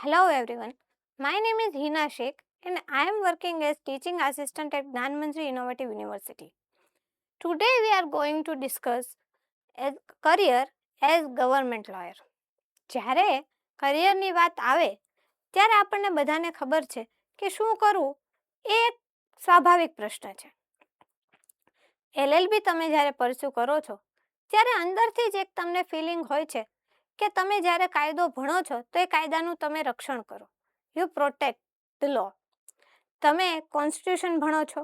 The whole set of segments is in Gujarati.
Hello everyone. My name is Hina Sheikh and I am working as teaching assistant at Gyan Manjri Innovative University. Today we are going to discuss a career as government lawyer. જ્યારે કરિયરની વાત આવે ત્યારે આપણને બધાને ખબર છે કે શું કરવું એ એક સ્વાભાવિક પ્રશ્ન છે. LLB તમે જ્યારે પરસ્યુ કરો છો ત્યારે અંદરથી જ એક તમને ફિલિંગ હોય છે કે તમે જ્યારે કાયદો ભણો છો તો એ કાયદાનું તમે રક્ષણ કરો. યુ પ્રોટેક્ટ ધ લો. તમે કોન્સ્ટિટ્યુશન ભણો છો,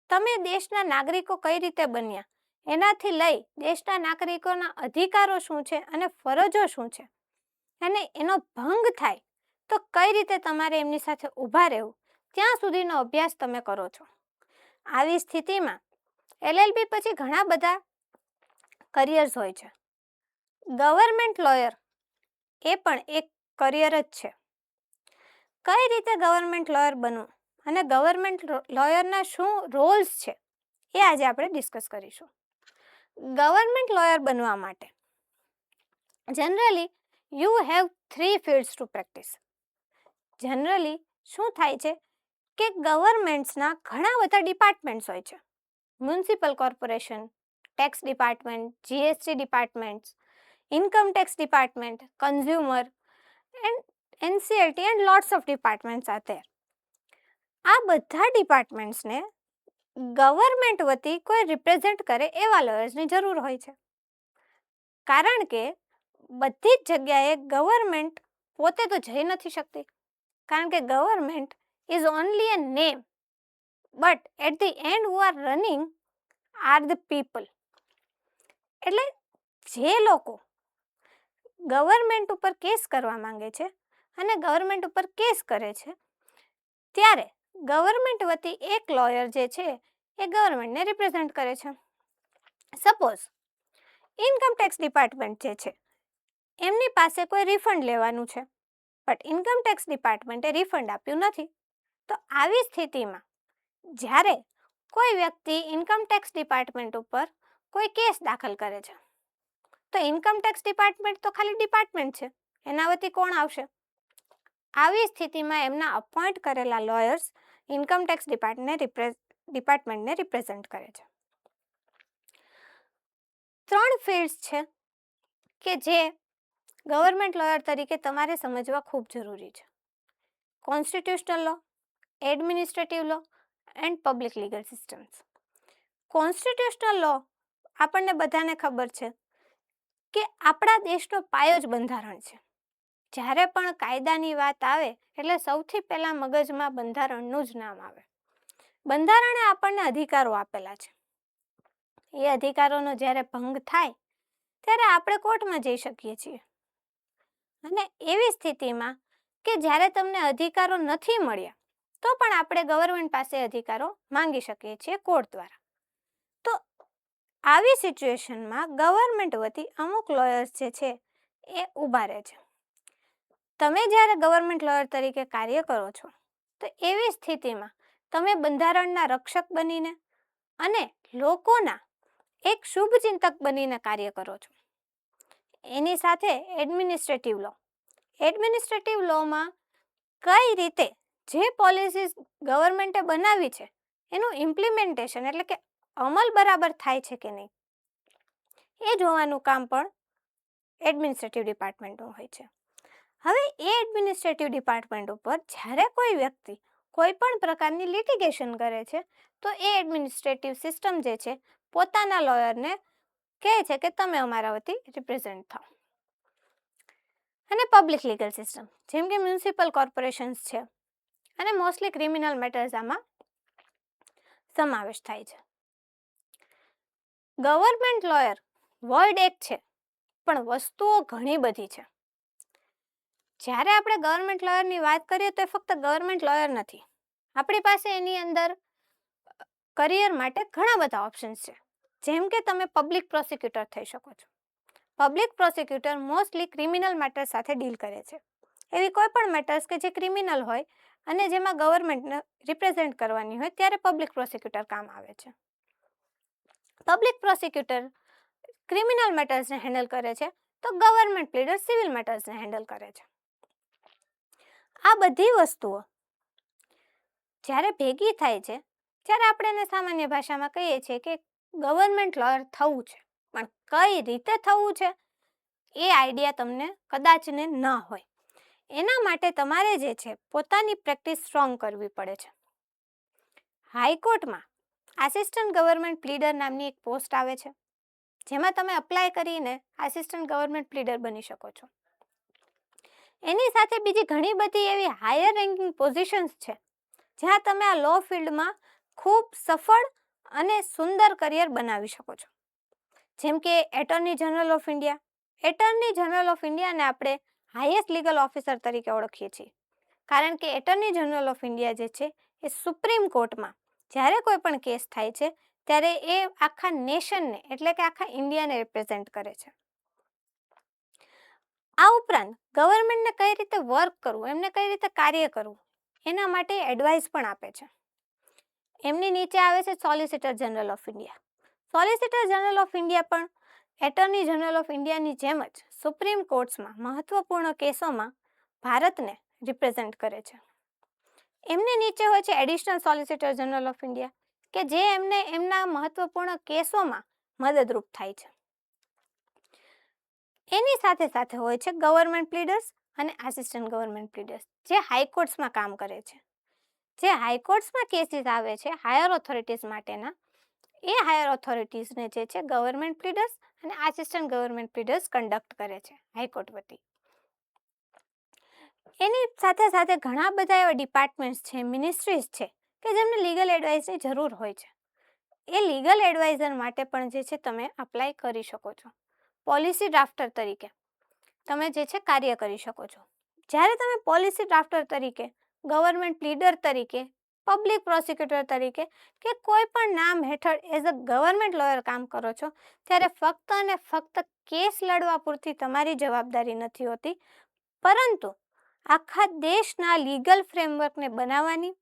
તમે દેશના નાગરિકો કઈ રીતે બન્યા એનાથી લઈ દેશના નાગરિકોના અધિકારો શું છે અને ફરજો શું છે અને એનો ભંગ થાય તો કઈ રીતે તમારે એમની સાથે ઊભા રહેવું ત્યાં સુધીનો અભ્યાસ તમે કરો છો. આવી સ્થિતિમાં LLB પછી ઘણા બધા કરિયર્સ હોય છે. ગવર્મેન્ટ લોયર એ પણ એક કરિયર જ છે. કઈ રીતે ગવર્મેન્ટ લોયર બનવું અને ગવર્મેન્ટ લોયરના શું રોલ્સ છે એ આજે આપણે ડિસ્કસ કરીશું. ગવર્મેન્ટ લોયર બનવા માટે generally you have 3 fields to practice. Generally શું થાય છે કે ગવર્મેન્ટ્સના ઘણા બધા ડિપાર્ટમેન્ટ્સ હોય છે. Municipal corporation, tax department, GST departments, income tax department, consumer and NCLT and lots of departments are there. આ બધા ડિપાર્ટમેન્ટ્સને ગવર્મેન્ટ વતી કોઈ રિપ્રેઝેન્ટ કરે એવા લોયર્સની જરૂર હોય છે. કારણ કે બધી જ જગ્યાએ ગવર્મેન્ટ પોતે તો જઈ નથી શકતી, કારણ કે government is only a name, but at the end who are running are the people. એટલે જે લોકો ગવર્મેન્ટ ઉપર કેસ કરવા માંગે છે અને ગવર્મેન્ટ ઉપર કેસ કરે છે ત્યારે ગવર્મેન્ટ વતી એક લોયર જે છે એ ગવર્મેન્ટને રિપ્રેઝેન્ટ કરે છે. સપોઝ ઇન્કમ ટેક્સ ડિપાર્ટમેન્ટ જે છે એમની પાસે કોઈ રિફંડ લેવાનું છે, બટ ઇન્કમ ટેક્સ ડિપાર્ટમેન્ટે રિફંડ આપ્યું નથી. તો આવી સ્થિતિમાં જ્યારે કોઈ વ્યક્તિ ઇન્કમ ટેક્સ ડિપાર્ટમેન્ટ ઉપર કોઈ કેસ દાખલ કરે છે તો ઇન્કમ ટેક્સ ડિપાર્ટમેન્ટ તો ખાલી ડિપાર્ટમેન્ટ છે, એના વતી કોણ આવશે? આવી સ્થિતિમાં એમના અપોઇન્ટ કરેલા લોયર્સ ઇન્કમ ટેક્સ ડિપાર્ટમેન્ટને રિપ્રેઝેન્ટ કરે છે. 3 ફિલ્ડ્સ છે કે જે ગવર્મેન્ટ લોયર તરીકે તમારે સમજવા ખૂબ જરૂરી છે. Constitutional law, administrative law and public legal systems. Constitutional law આપણને બધાને ખબર છે કે આપણા દેશનો પાયો જ બંધારણ છે. જ્યારે પણ કાયદાની વાત આવે એટલે સૌથી પહેલાં મગજમાં બંધારણનું જ નામ આવે. બંધારણે આપણને અધિકારો આપેલા છે. એ અધિકારોનો જ્યારે ભંગ થાય ત્યારે આપણે કોર્ટમાં જઈ શકીએ છીએ. અને એવી સ્થિતિમાં કે જ્યારે તમને અધિકારો નથી મળ્યા તો પણ આપણે ગવર્મેન્ટ પાસે અધિકારો માંગી શકીએ છીએ કોર્ટ દ્વારા. તો આવી સિચ્યુએશનમાં ગવર્મેન્ટ વતી અમુક લોયર્સ જે છે એ ઊભા રહે છે. તમે જ્યારે ગવર્મેન્ટ લોયર તરીકે કાર્ય કરો છો તો એવી સ્થિતિમાં તમે બંધારણના રક્ષક બનીને અને લોકોના એક શુભચિંતક બનીને કાર્ય કરો છો. એની સાથે એડમિનિસ્ટ્રેટિવ લો. એડમિનિસ્ટ્રેટિવ લોમાં કઈ રીતે જે પોલિસીસ ગવર્મેન્ટે બનાવી છે એનું ઇમ્પ્લિમેન્ટેશન એટલે કે અમલ બરાબર થાય છે કે નહીં એ જોવાનું કામ પણ એડમિનિસ્ટ્રેટિવ ડિપાર્ટમેન્ટનું હોય છે. હવે એ એડમિનિસ્ટ્રેટિવ ડિપાર્ટમેન્ટ ઉપર જ્યારે કોઈ વ્યક્તિ કોઈ પણ પ્રકારની લિટિગેશન કરે છે તો એ એડમિનિસ્ટ્રેટિવ સિસ્ટમ જે છે પોતાના લોયરને કહે છે કે તમે અમારા વતી રિપ્રેઝેન્ટ થાઓ. અને પબ્લિક લીગલ સિસ્ટમ જેમ કે મ્યુનિસિપલ કોર્પોરેશન્સ છે અને મોસ્ટલી ક્રિમિનલ મેટર્સ આમાં સમાવેશ થાય છે. ગવર્મેન્ટ લોયર વર્ડ એક છે પણ વસ્તુઓ ઘણી બધી છે. જ્યારે આપણે ગવર્મેન્ટ લોયરની વાત કરીએ તો એ ફક્ત ગવર્મેન્ટ લોયર નથી. આપણી પાસે એની અંદર કરિયર માટે ઘણા બધા ઓપ્શન્સ છે. જેમ કે તમે પબ્લિક પ્રોસિક્યુટર થઈ શકો છો. Public prosecutor mostly criminal matters સાથે ડીલ કરે છે. એવી કોઈ પણ મેટર્સ કે જે ક્રિમિનલ હોય અને જેમાં ગવર્મેન્ટને રિપ્રેઝેન્ટ કરવાની હોય ત્યારે પબ્લિક પ્રોસિક્યુટર કામ આવે છે. પબ્લિક પ્રોસિક્યુટર ક્રિમિનલ મેટર્સને હેન્ડલ કરે છે તો ગવર્મેન્ટ પ્લીડર સિવિલ મેટર્સને હેન્ડલ કરે છે. આ બધી વસ્તુઓ જ્યારે ભેગી થાય છે ત્યારે આપણે એને સામાન્ય ભાષામાં કહીએ છીએ કે ગવર્મેન્ટ લોયર થવું છે. પણ કઈ રીતે થવું છે એ આઈડિયા તમને કદાચ ને ન હોય. એના માટે તમારે જે છે પોતાની પ્રેક્ટિસ સ્ટ્રોંગ કરવી પડે છે. હાઈકોર્ટમાં આસિસ્ટન્ટ ગવર્મેન્ટ પ્લીડર નામની એક પોસ્ટ આવે છે, જેમાં તમે અપ્લાય કરીને આસિસ્ટન્ટ ગવર્મેન્ટ પ્લીડર બની શકો છો. એની સાથે બીજી ઘણી બધી એવી હાયર રેન્કિંગ પોઝિશન્સ છે જ્યાં તમે આ લો ફિલ્ડમાં ખૂબ સફળ અને સુંદર કરિયર બનાવી શકો છો. જેમ કે attorney general of India. Attorney general of ઇન્ડિયાને આપણે હાઈએસ્ટ લીગલ ઓફિસર તરીકે ઓળખીએ છીએ, કારણ કે એટર્ની જનરલ ઓફ ઇન્ડિયા જે છે એ સુપ્રીમ કોર્ટમાં જ્યારે કોઈ પણ કેસ થાય છે ત્યારે એ આખા નેશનને એટલે કે આખા ઇન્ડિયાને રિપ્રેઝેન્ટ કરે છે. આ ઉપરાંત ગવર્મેન્ટને કઈ રીતે વર્ક કરવું, એમને કઈ રીતે કાર્ય કરવું, એના માટે એડવાઇસ પણ આપે છે. એમની નીચે આવે છે solicitor general of India. Solicitor general of India પણ એટર્ની જનરલ ઓફ ઇન્ડિયાની જેમ જ સુપ્રીમ કોર્ટ્સમાં મહત્વપૂર્ણ કેસોમાં ભારતને રિપ્રેઝેન્ટ કરે છે. એમની નીચે હોય છે additional solicitor general of India, કે જે એમને એમના મહત્વપૂર્ણ કેસોમાં મદદરૂપ થાય છે. એની સાથે સાથે હોય છે ગવર્મેન્ટ પ્લીડર્સ અને આસિસ્ટન્ટ ગવર્મેન્ટ પ્લીડર્સ, જે હાઈકોર્ટ્સમાં કામ કરે છે. જે હાઈકોર્ટ્સમાં કેસીસ આવે છે હાયર ઓથોરિટીઝ માટેના, એ હાયર ઓથોરિટીઝને જે છે ગવર્મેન્ટ પ્લીડર્સ અને આસિસ્ટન્ટ ગવર્મેન્ટ પ્લીડર્સ કન્ડક્ટ કરે છે હાઈકોર્ટ વતી. એની સાથે સાથે ઘણા બધા એવા ડિપાર્ટમેન્ટ્સ છે, મિનિસ્ટ્રીઝ છે કે જેમને લીગલ એડવાઇસની જરૂર હોય છે. એ લીગલ એડવાઇઝર માટે પણ જે છે તમે અપ્લાય કરી શકો છો. પોલિસી ડ્રાફ્ટર તરીકે તમે જે છે કાર્ય કરી શકો છો. જ્યારે તમે પોલિસી ડ્રાફ્ટર તરીકે, ગવર્મેન્ટ લીડર તરીકે, પબ્લિક પ્રોસિક્યુટર તરીકે કે કોઈ પણ નામ હેઠળ એઝ અ ગવર્મેન્ટ લોયર કામ કરો છો, ત્યારે ફક્ત અને ફક્ત કેસ લડવા પૂરતી તમારી જવાબદારી નથી હોતી, પરંતુ આખા દેશના લીગલ ફ્રેમવર્કને બનાવવાની,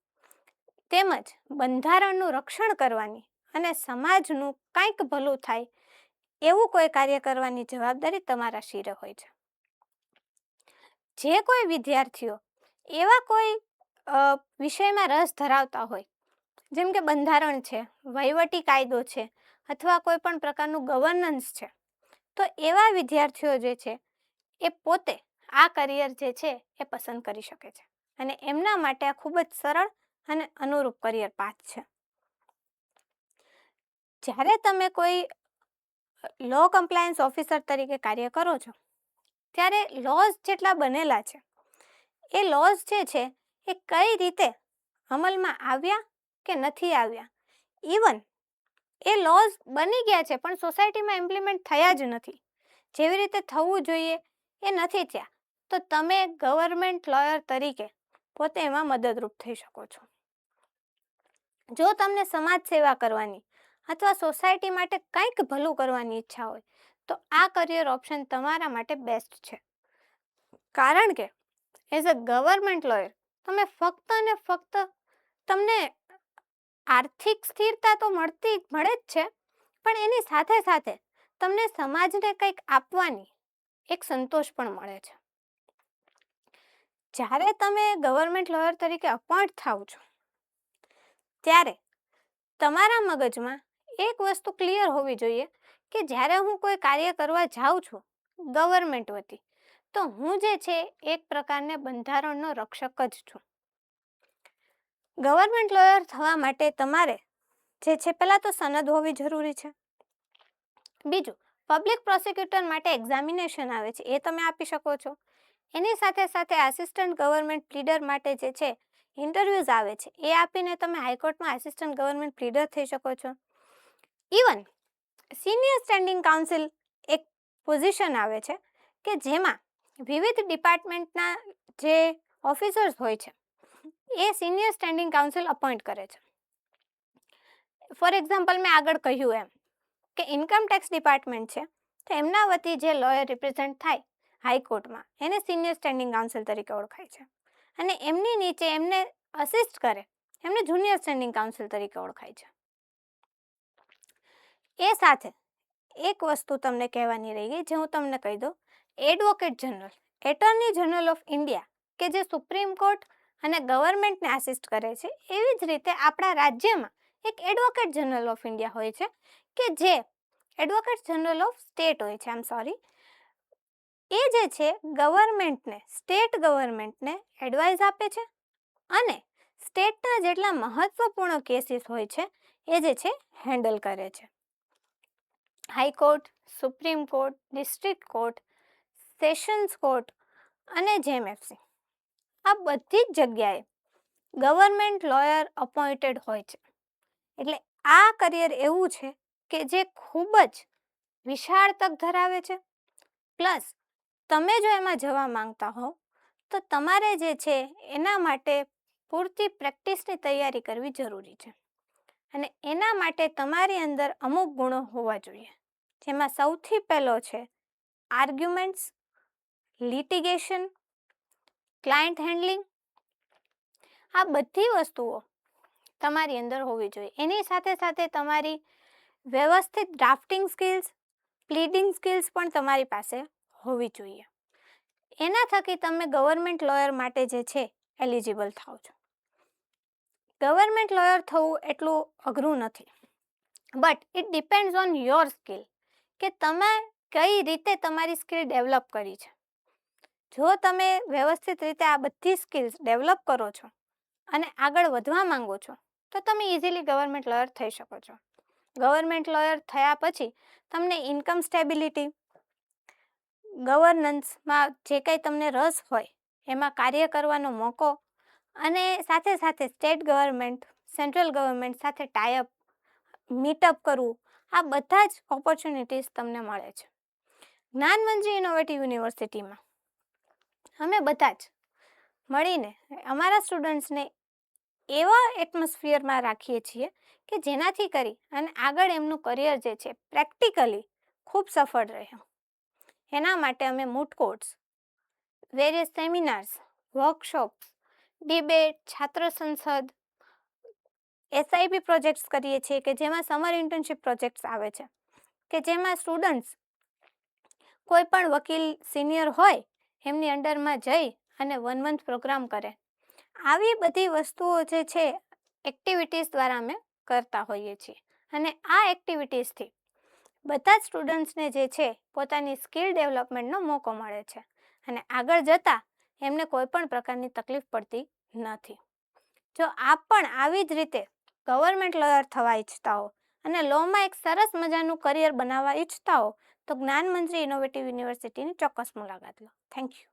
તેમજ બંધારણનું રક્ષણ કરવાની અને સમાજનું કંઈક ભલું થાય એવું કોઈ કાર્ય કરવાની જવાબદારી તમારા શિરે હોય છે. જે કોઈ વિદ્યાર્થીઓ એવા કોઈ વિષયમાં રસ ધરાવતા હોય, જેમ કે બંધારણ છે, વહીવટી કાયદો છે, અથવા કોઈ પણ પ્રકારનું ગવર્નન્સ છે, તો એવા વિદ્યાર્થીઓ જે છે એ પોતે આ કરિયર જે છે એ પસંદ કરી શકે છે, અને એમના માટે આ ખૂબ જ સરળ અને અનુરૂપ કરિયર પાથ છે. જ્યારે તમે કોઈ લો કમ્પ્લાયન્સ ઓફિસર તરીકે કાર્ય કરો છો, ત્યારે લોઝ જેટલા બનેલા છે, એ લોઝ જે છે એ કઈ રીતે અમલમાં આવ્યા કે નથી આવ્યા, ઇવન એ લોઝ બની ગયા છે પણ સોસાયટીમાં ઇમ્પ્લિમેન્ટ થયા જ નથી, જેવી રીતે થવું જોઈએ એ નથી થયા, તો તમે ગવર્મેન્ટ લોયર તરીકે પોતે એમાં મદદરૂપ થઈ શકો છો. જો તમને સમાજ સેવા કરવાની અથવા સોસાયટી માટે કંઈક ભલું કરવાની ઈચ્છા હોય, તો આ કરિયર ઓપ્શન તમારા માટે બેસ્ટ છે. કારણ કે એઝ અ ગવર્મેન્ટ લોયર તમે ફક્ત અને ફક્ત તમને આર્થિક સ્થિરતા તો મળે જ છે, પણ એની સાથે સાથે તમને સમાજને કંઈક આપવાની એક સંતોષ પણ મળે છે. જ્યારે તમે ગવર્મેન્ટ લોયર તરીકે અપોઇન્ટ થાવ છો, ત્યારે તમારા મગજમાં એક વસ્તુ ક્લિયર હોવી જોઈએ કે જ્યારે હું કોઈ કાર્ય કરવા જાઉં છું ગવર્મેન્ટ વતી, તો હું જે છે એક પ્રકારને બંધારણનો રક્ષક જ છું. ગવર્મેન્ટ લોયર થવા માટે તમારે જે છે પહેલાં તો સનદ હોવી જરૂરી છે. બીજું, પબ્લિક પ્રોસિક્યુટર માટે એક્ઝામિનેશન આવે છે, એ તમે આપી શકો છો. એની સાથે સાથે આસિસ્ટન્ટ ગવર્મેન્ટ પ્લીડર માટે જે છે ઇન્ટરવ્યૂઝ આવે છે, એ આપીને તમે હાઈકોર્ટમાં આસિસ્ટન્ટ ગવર્મેન્ટ પ્લીડર થઈ શકો છો. ઇવન સિનિયર સ્ટેન્ડિંગ કાઉન્સિલ એક પોઝિશન આવે છે કે જેમાં વિવિધ ડિપાર્ટમેન્ટના જે ઓફિસર્સ હોય છે એ સિનિયર સ્ટેન્ડિંગ કાઉન્સિલ અપોઇન્ટ કરે છે. ફોર એક્ઝામ્પલ, મેં આગળ કહ્યું એમ કે ઇન્કમ ટેક્સ ડિપાર્ટમેન્ટ છે, તો એમના વતી જે લોયર રિપ્રેઝેન્ટ થાય હાઈકોર્ટમાં એને સિનિયર સ્ટેન્ડિંગ કાઉન્સિલ તરીકે ઓળખાય છે, અને એમની નીચે એમને અસિસ્ટ કરે એમને જુનિયર સ્ટેન્ડિંગ કાઉન્સિલ તરીકે ઓળખાય છે. એ સાથે એક વસ્તુ તમને કહેવાની રહી ગઈ, જે હું તમને કહી દઉં. Advocate general, attorney general of India કે જે સુપ્રીમ કોર્ટ અને ગવર્મેન્ટને આસિસ્ટ કરે છે, એવી જ રીતે આપણા રાજ્યમાં એક એડવોકેટ જનરલ ઓફ ઇન્ડિયા હોય છે, કે જે એડવોકેટ જનરલ ઓફ સ્ટેટ હોય છે, એ જે છે ગવર્મેન્ટને, સ્ટેટ ગવર્મેન્ટને એડવાઇસ આપે છે અને સ્ટેટના જેટલા મહત્વપૂર્ણ કેસીસ હોય છે એ જે છે હેન્ડલ કરે છે. High court, supreme court, district court, sessions court અને જેએમએફસી, આ બધી જ જગ્યાએ ગવર્મેન્ટ લોયર અપોઇન્ટેડ હોય છે. એટલે આ કરિયર એવું છે કે જે ખૂબ જ વિશાળ તક ધરાવે છે. પ્લસ તમે જો એમાં જવા માંગતા હો તો તમારે જે છે એના માટે પૂરતી પ્રેક્ટિસની તૈયારી કરવી જરૂરી છે અને એના માટે તમારી અંદર અમુક ગુણો હોવા જોઈએ, જેમાં સૌથી પહેલો છે આર્ગ્યુમેન્ટ્સ, લિટિગેશન, ક્લાયન્ટ હેન્ડલિંગ. આ બધી વસ્તુઓ તમારી અંદર હોવી જોઈએ. એની સાથે સાથે તમારી વ્યવસ્થિત ડ્રાફ્ટિંગ સ્કિલ્સ, પ્લીડિંગ સ્કિલ્સ પણ તમારી પાસે હોવી જોઈએ. એના થકી તમે ગવર્મેન્ટ લોયર માટે જે છે એલિજિબલ થાઓ છો. ગવર્મેન્ટ લોયર થવું એટલું અઘરું નથી, but it depends on your skill, કે તમે કઈ રીતે તમારી સ્કિલ ડેવલપ કરી છે. જો તમે વ્યવસ્થિત રીતે આ બધી સ્કિલ્સ ડેવલપ કરો છો અને આગળ વધવા માંગો છો તો તમે ઇઝીલી ગવર્મેન્ટ લોયર થઈ શકો છો. ગવર્મેન્ટ લોયર થયા પછી તમને ઇન્કમ સ્ટેબિલિટી, ગવર્નન્સમાં જે કંઈ તમને રસ હોય એમાં કાર્ય કરવાનો મોકો અને સાથે સાથે સ્ટેટ ગવર્મેન્ટ, સેન્ટ્રલ ગવર્મેન્ટ સાથે ટાઈઅપ, મીટઅપ કરવું, આ બધા જ ઓપોર્ચ્યુનિટીઝ તમને મળે છે. જ્ઞાનમંજી ઇનોવેટિવ યુનિવર્સિટીમાં અમે બધા જ મળીને અમારા સ્ટુડન્ટ્સને એવા એટમોસ્ફિયરમાં રાખીએ છીએ કે જેનાથી કરી અને આગળ એમનું કરિયર જે છે પ્રેક્ટિકલી ખૂબ સફળ રહે. એના માટે અમે moot courts, various seminars, workshops, debate, છાત્ર સંસદ, એસઆઈપી પ્રોજેક્ટ્સ કરીએ છીએ કે જેમાં સમર ઇન્ટર્નશિપ પ્રોજેક્ટ્સ આવે છે, કે જેમાં સ્ટુડન્ટ્સ કોઈ પણ વકીલ સિનિયર હોય એમની અંડરમાં જઈ અને 1 મંથ પ્રોગ્રામ કરે. આવી બધી વસ્તુઓ જે છે એક્ટિવિટીઝ દ્વારા અમે કરતા હોઈએ છીએ અને આ એક્ટિવિટીઝથી બધા જ સ્ટુડન્ટ્સને જે છે પોતાની સ્કિલ ડેવલપમેન્ટનો મોકો મળે છે અને આગળ જતાં એમને કોઈ પણ પ્રકારની તકલીફ પડતી નથી. જો આપ પણ આવી જ રીતે ગવર્મેન્ટ લોયર થવા ઈચ્છતા હો અને લોમાં એક સરસ મજાનું કરિયર બનાવવા ઈચ્છતા હો તો જ્ઞાનમંત્રી ઇનોવેટિવ યુનિવર્સિટીની ચોક્કસ મુલાકાત લો. Thank you.